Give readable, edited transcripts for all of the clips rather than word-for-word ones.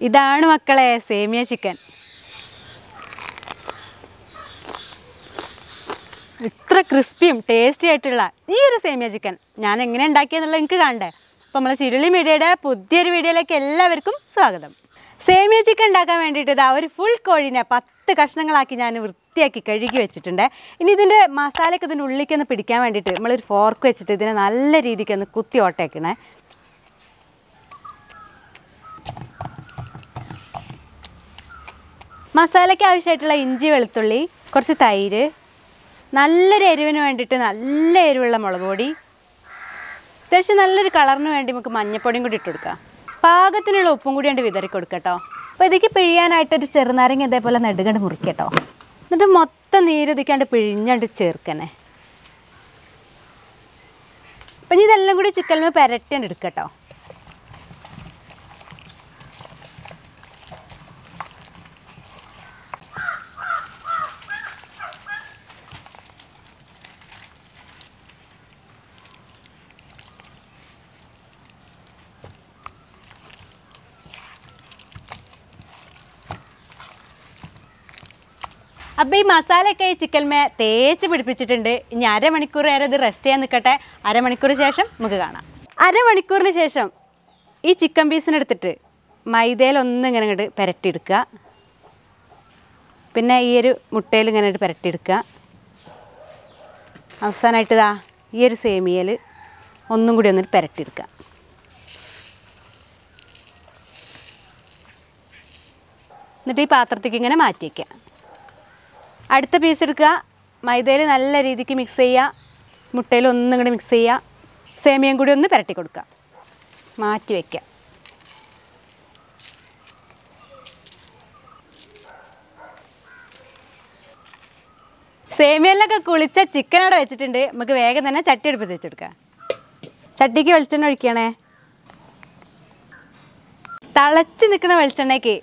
ഇതാണ് മക്കളെ സേമിയ ചിക്കൻ. ഇത്ര ക്രിസ്പിയും ടേസ്റ്റി ആയിട്ടുള്ള ഈ ഒരു സേമിയ ചിക്കൻ ഞാൻ എങ്ങനെ ഉണ്ടാക്കിയെന്നുള്ളത് എനിക്ക് കാണണ്ടേ. അപ്പോൾ നമ്മൾ ചിരുളി മീഡിയയുടെ പുതിയൊരു വീഡിയോയിലേക്ക് എല്ലാവർക്കും സ്വാഗതം. സേമിയ ചിക്കൻ ഉണ്ടാക്കാൻ വേണ്ടിയിട്ട് ഇതാ ഒരു ഫുൾ കോഴിനെ 10 കഷ്ണങ്ങളാക്കി ഞാൻ വൃത്തിയാക്കി കഴുകി വെച്ചിട്ടുണ്ട്. ഇനി ഇതിൻ്റെ മസാലയൊക്കെ ഇതിൻ്റെ ഉള്ളിലേക്കൊന്ന് പിടിക്കാൻ വേണ്ടിയിട്ട് നമ്മളൊരു ഫോർക്ക് വെച്ചിട്ട് ഇതിനെ നല്ല രീതിക്ക് ഒന്ന് കുത്തി ഓട്ടേക്കണേ. മസാലയ്ക്ക് ആവശ്യമായിട്ടുള്ള ഇഞ്ചി വെളുത്തുള്ളി, കുറച്ച് തൈര്, നല്ലൊരു എരിവിന് വേണ്ടിയിട്ട് നല്ല എരിവുള്ള മുളക് പൊടി, അത്യാവശ്യം നല്ലൊരു കളറിന് വേണ്ടി നമുക്ക് മഞ്ഞൾപ്പൊടിയും കൂടി ഇട്ട് കൊടുക്കാം. പാകത്തിനുള്ള ഉപ്പും കൂടി ഉണ്ട് വിതറി കൊടുക്കട്ടോ. അപ്പോൾ ഇതിക്ക് പിഴിയാനായിട്ടൊരു ചെറുനാരങ്ങ ഇതേപോലെ നെടുകണ്ട് മുറിക്കട്ടോ. എന്നിട്ട് മൊത്തം നീരൊതിക്കാണ്ട് പിഴിഞ്ഞാണ്ട് ചേർക്കണേ. അപ്പം ഇതെല്ലാം കൂടി ചിക്കനിൽ പുരട്ടിയാണ്ട് എടുക്കട്ടോ. അപ്പോൾ ഈ മസാലയൊക്കെ ഈ ചിക്കൻമേ തേച്ച് പിടിപ്പിച്ചിട്ടുണ്ട്. ഇനി അരമണിക്കൂർ നേരം ഇത് റെസ്റ്റ് ചെയ്യാൻ നിൽക്കട്ടെ. അരമണിക്കൂർ ശേഷം നമുക്ക് കാണാം. അരമണിക്കൂറിന് ശേഷം ഈ ചിക്കൻ പീസിനെടുത്തിട്ട് മൈദയിലൊന്നും ഇങ്ങനെ ഇങ്ങോട്ട് പുരട്ടിയെടുക്കുക. പിന്നെ ഈ ഒരു മുട്ടയിൽ ഇങ്ങനെ പുരട്ടിയെടുക്കുക. അവസാനമായിട്ട് ഇതാ ഈ ഒരു സേമിയയിൽ ഒന്നും കൂടി ഒന്നിട്ട് പുരട്ടിയെടുക്കുക. എന്നിട്ട് ഈ പാത്രത്തേക്ക് ഇങ്ങനെ മാറ്റി വയ്ക്കുക. അടുത്ത പീസ് എടുക്കുക. മൈദയിൽ നല്ല രീതിക്ക് മിക്സ് ചെയ്യുക. മുട്ടയിൽ ഒന്നും കൂടി മിക്സ് ചെയ്യുക. സേമിയയും കൂടി ഒന്ന് പുരട്ടി കൊടുക്കുക. മാറ്റി വയ്ക്കുക. സേമിയയിലൊക്കെ കുളിച്ച ചിക്കൻ അവിടെ വെച്ചിട്ടുണ്ട്. നമുക്ക് വേഗം തന്നെ ചട്ടി എടുപ്പ് വെച്ചെടുക്കാം. ചട്ടിക്ക് വെളിച്ചെണ്ണ ഒഴിക്കണേ. തിളച്ച് നിൽക്കുന്ന വെളിച്ചെണ്ണയ്ക്ക്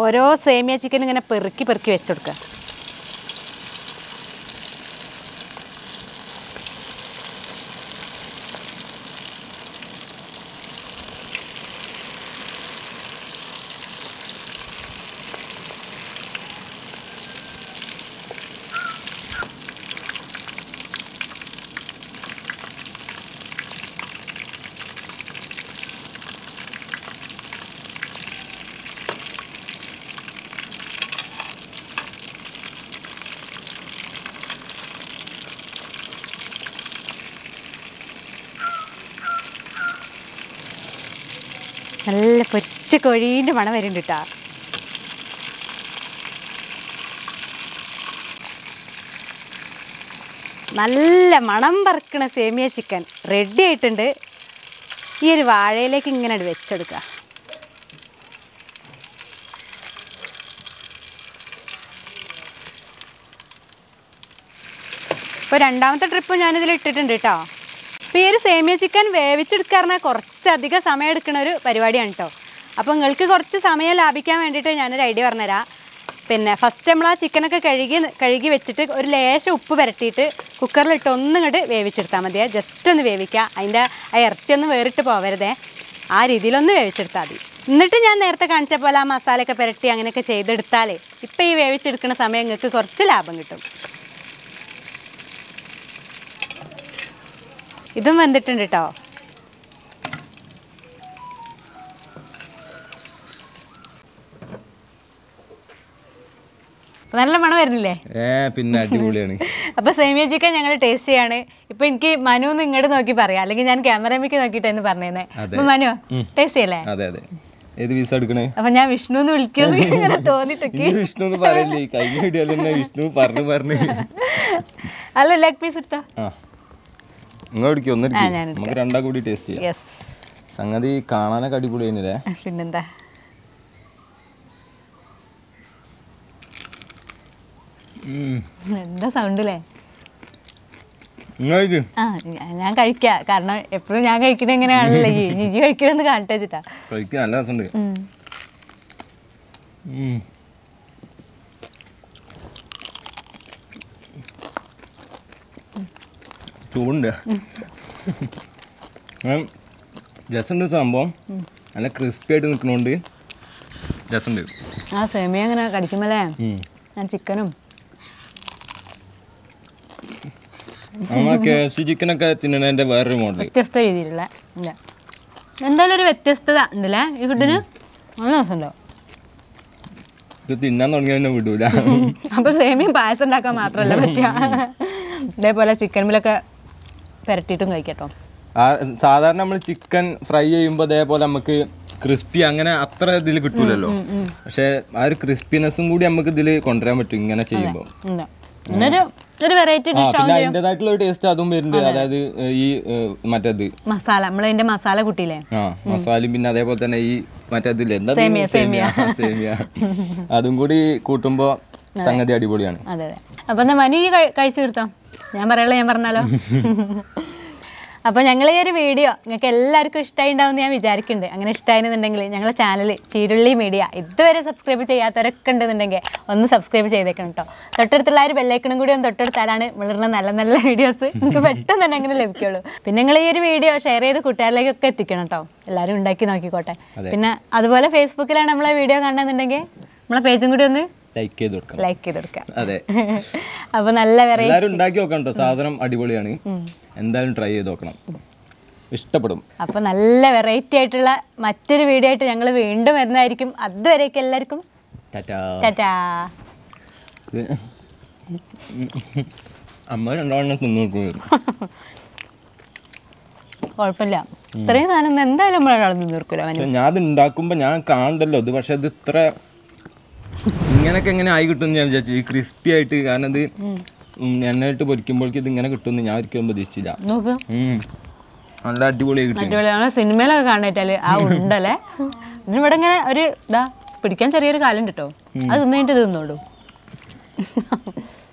ഓരോ സേമിയ ചിക്കൻ ഇങ്ങനെ പെറുക്കി പെറുക്കി വെച്ചെടുക്കുക. നല്ല പൊരിച്ച കോഴീൻ്റെ മണം വരുന്നുണ്ട് കേട്ടോ. നല്ല മണം പറക്കണ സേമിയ ചിക്കൻ റെഡി ആയിട്ടുണ്ട്. ഈ ഒരു വാഴയിലേക്ക് ഇങ്ങനെ വെച്ചെടുക്കുക. ഇപ്പോൾ രണ്ടാമത്തെ ട്രിപ്പ് ഞാനിതിൽ ഇട്ടിട്ടുണ്ട് കേട്ടോ. അപ്പോൾ ഈ ഒരു സേമിയ ചിക്കൻ വേവിച്ചെടുക്കാറുണ്ട് കുറച്ചധികം സമയം എടുക്കുന്ന ഒരു പരിപാടിയാണ് കേട്ടോ. അപ്പോൾ നിങ്ങൾക്ക് കുറച്ച് സമയം ലാഭിക്കാൻ വേണ്ടിയിട്ട് ഞാനൊരു ഐഡിയ പറഞ്ഞുതരാം. പിന്നെ ഫസ്റ്റ് നമ്മൾ ആ ചിക്കനൊക്കെ കഴുകി വെച്ചിട്ട് ഒരു ലേശം ഉപ്പ് പുരട്ടിയിട്ട് കുക്കറിലിട്ട് ഒന്നും ഇങ്ങോട്ട് വേവിച്ചെടുത്താൽ മതിയേ. ജസ്റ്റ് ഒന്ന് വേവിക്കുക. അതിൻ്റെ ആ ഇറച്ചിയൊന്നും വേറിട്ട് പോവരുതേ. ആ രീതിയിലൊന്ന് വേവിച്ചെടുത്താൽ മതി. എന്നിട്ട് ഞാൻ നേരത്തെ കാണിച്ച പോലെ ആ മസാലയൊക്കെ പുരട്ടി അങ്ങനെയൊക്കെ ചെയ്തെടുത്താൽ ഇപ്പോൾ ഈ വേവിച്ചെടുക്കുന്ന സമയം നിങ്ങൾക്ക് കുറച്ച് ലാഭം കിട്ടും. ഇതും വെന്തിട്ടുണ്ട് കേട്ടോ. നല്ല മണം വരുന്നില്ലേ? പിന്നെ അടിപൊളിയാണ്. അപ്പോൾ സേമിയ ചിക്കൻ ഞങ്ങൾ ടേസ്റ്റ് ചെയ്യാണ്. ഇപ്പൊ എനിക്ക് മനു ഒന്ന് ഇങ്ങോട്ട് നോക്കി പറയാം, അല്ലെങ്കിൽ ഞാൻ ക്യാമറമിക്ക് നോക്കിയിട്ടായിരുന്നു പറഞ്ഞേനെ. അപ്പൊ മനു ടേസ്റ്റ് ചെയ്യല്ലേ? അതെ അതെ. ഏത് പീസ് എടുക്കണേ? അപ്പൊ ഞാൻ വിഷ്ണു എന്ന് വിളിക്കുമെന്ന് ഇങ്ങനെ തോന്നിട്ടൊക്കെ. വിഷ്ണു എന്ന് പറയല്ലേ, കഴിഞ്ഞ വീഡിയോയിൽ തന്നെ വിഷ്ണു പറഞ്ഞു അല്ല ലെഗ് പീസ് എടുത്താ ഇങ്ങോട്ട് നമുക്ക് രണ്ടാ കൂടി ടേസ്റ്റ് ചെയ്യാം. സംഗതി കാണാനൊക്കെ അടിപൊളി തന്നെയല്ലേ? പിന്നെന്താ. എന്താ സൗണ്ട് അല്ലേ? ഞാൻ കഴിക്കാം, കാരണം എപ്പോഴും ഞാൻ കഴിക്കണ എങ്ങനെയാണല്ലോ ഇനി കഴിക്കണമെന്ന് കാണിട്ട് വെച്ചിട്ടാ. നല്ല രസമുണ്ട്. ചൂടുണ്ട്. രസമുണ്ട് സംഭവം. നല്ല ക്രിസ്പി ആയിട്ട് നിൽക്കണോണ്ട് രസമുണ്ട്. ആ സേമിയ അങ്ങനെ കടിക്കുമ്പോഴേ ഞാൻ ചിക്കനും ചിക്കനൊക്കെ തിന്നണതിന്റെ വേറൊരു മോഡൽ, വ്യത്യസ്ത രീതിയിലുള്ള ഇല്ല, എന്തായാലും ഒരു വ്യത്യസ്തത ഉണ്ടല്ലേ ഈ ഫുഡിന്. നല്ല രസമുണ്ടോ? ഇത് തിന്നാൻ തുടങ്ങിയ തന്നെ വിടൂല. അപ്പൊ സേമിയ പായസം ഉണ്ടാക്കാൻ മാത്രമല്ല പറ്റുക, ഇതേപോലെ ചിക്കനിലൊക്കെ പുരട്ടിയിട്ടും കഴിക്കട്ടോ. സാധാരണ നമ്മൾ ചിക്കൻ ഫ്രൈ ചെയ്യുമ്പോൾ അതേപോലെ നമുക്ക് ക്രിസ്പി അങ്ങനെ അത്ര ഇതിൽ കിട്ടൂലല്ലോ. പക്ഷെ ആ ഒരു ക്രിസ്പിനെസ്സും കൂടി നമുക്ക് ഇതിൽ കൊണ്ടുവരാൻ പറ്റും ഇങ്ങനെ ചെയ്യുമ്പോൾ. അതിൻ്റെതായിട്ടുള്ള ഒരു ടേസ്റ്റ് അതും വരുന്നുണ്ട്. അതായത് ഈ മറ്റേത് മസാല, നമ്മളതിന്റെ മസാല കൂട്ടിയില്ലേ, മസാലയും പിന്നെ അതേപോലെ തന്നെ ഈ മറ്റേതില്ലേ എന്താ സേമിയ അതും കൂടി കൂട്ടുമ്പോ സംഗതി അടിപൊളിയാണ്. അതെ അതെ. അപ്പൊ എന്നാ മനു ഈ കഴിച്ചു തീർത്തോ? ഞാൻ പറയാനുള്ള ഞാൻ പറഞ്ഞാലോ. അപ്പോൾ ഞങ്ങൾ ഈ ഒരു വീഡിയോ നിങ്ങൾക്ക് എല്ലാവർക്കും ഇഷ്ടമായി ഉണ്ടാവുമെന്ന് ഞാൻ വിചാരിക്കുന്നുണ്ട്. അങ്ങനെ ഇഷ്ടമായിരുന്നുണ്ടെങ്കിൽ ഞങ്ങളുടെ ചാനൽ ചീരുള്ളി മീഡിയ ഇതുവരെ സബ്സ്ക്രൈബ് ചെയ്യാത്തവരൊക്കെ ഉണ്ടെന്നുണ്ടെങ്കിൽ ഒന്ന് സബ്സ്ക്രൈബ് ചെയ്തേക്കണം കേട്ടോ. തൊട്ടടുത്തുള്ള ഒരു ബെല്ലൈക്കണും കൂടി ഒന്ന് തൊട്ടടുത്താലാണ് വളരുന്ന നല്ല നല്ല വീഡിയോസ് നിങ്ങൾക്ക് പെട്ടെന്ന് തന്നെ അങ്ങനെ ലഭിക്കുള്ളൂ. പിന്നെ നിങ്ങൾ ഈ ഒരു വീഡിയോ ഷെയർ ചെയ്ത് കൂട്ടുകാരിലേക്കൊക്കെ എത്തിക്കണം കേട്ടോ. എല്ലാവരും ഉണ്ടാക്കി നോക്കിക്കോട്ടെ. പിന്നെ അതുപോലെ ഫേസ്ബുക്കിലാണ് നമ്മളെ വീഡിയോ കാണുന്നുണ്ടെങ്കിൽ നമ്മളെ പേജും കൂടി ഒന്ന് ലൈക്ക് ചെയ്ത് കൊടുക്കാം. അതെ. അപ്പോൾ നല്ല വെറൈറ്റി ഉണ്ടാക്കി നോക്കാം കേട്ടോ. സാധനം അടിപൊളിയാണ്, എന്തായാലും ട്രൈ ചെയ്ത് നോക്കണം, ഇഷ്ടപ്പെടും. അപ്പോൾ നല്ല വെറൈറ്റി ആയിട്ടുള്ള മറ്റൊരു വീഡിയോ ആയിട്ട് ഞങ്ങൾ വീണ്ടും വരുന്നതായിരിക്കും. അതുവരെയൊക്കെ എല്ലാവർക്കും ടാറ്റാ. അമ്മ രണ്ടാവണ്ണം തിന്നു കുഴപ്പമില്ല, ഇത്രയും സാധനം എന്തായാലും നമ്മളൊരാൾ നിന്ന് തീർക്കൂല. ഞാൻ അത് ഉണ്ടാക്കുമ്പോൾ ഞാൻ കാണണ്ടല്ലോ ഇത്, പക്ഷെ അത് ഇത്ര ഇങ്ങനൊക്കെ എങ്ങനെ ആയി കിട്ടുമെന്ന് ഞാൻ വിചാരിച്ചു, ഈ ക്രിസ്പി ആയിട്ട്. കാരണം ഇത് എണ്ണയിട്ട് പൊരിക്കുമ്പോഴേക്ക് ഇത് ഇങ്ങനെ കിട്ടുമെന്ന് ഞാൻ ഒരിക്കലും പ്രതീക്ഷിച്ചില്ല. നല്ല അടിപൊളിയായി കിട്ടും. അടിപൊളിയാണ്. സിനിമയിലൊക്കെ കാണാറ്റാല് ആ ഉണ്ടല്ലേ, ഇതിനിവിടെ ഇങ്ങനെ ഒരു ഇതാ പിടിക്കാൻ ചെറിയൊരു കാലുണ്ട് കേട്ടോ, അത് തിന്നിട്ട് തിന്നോളൂ.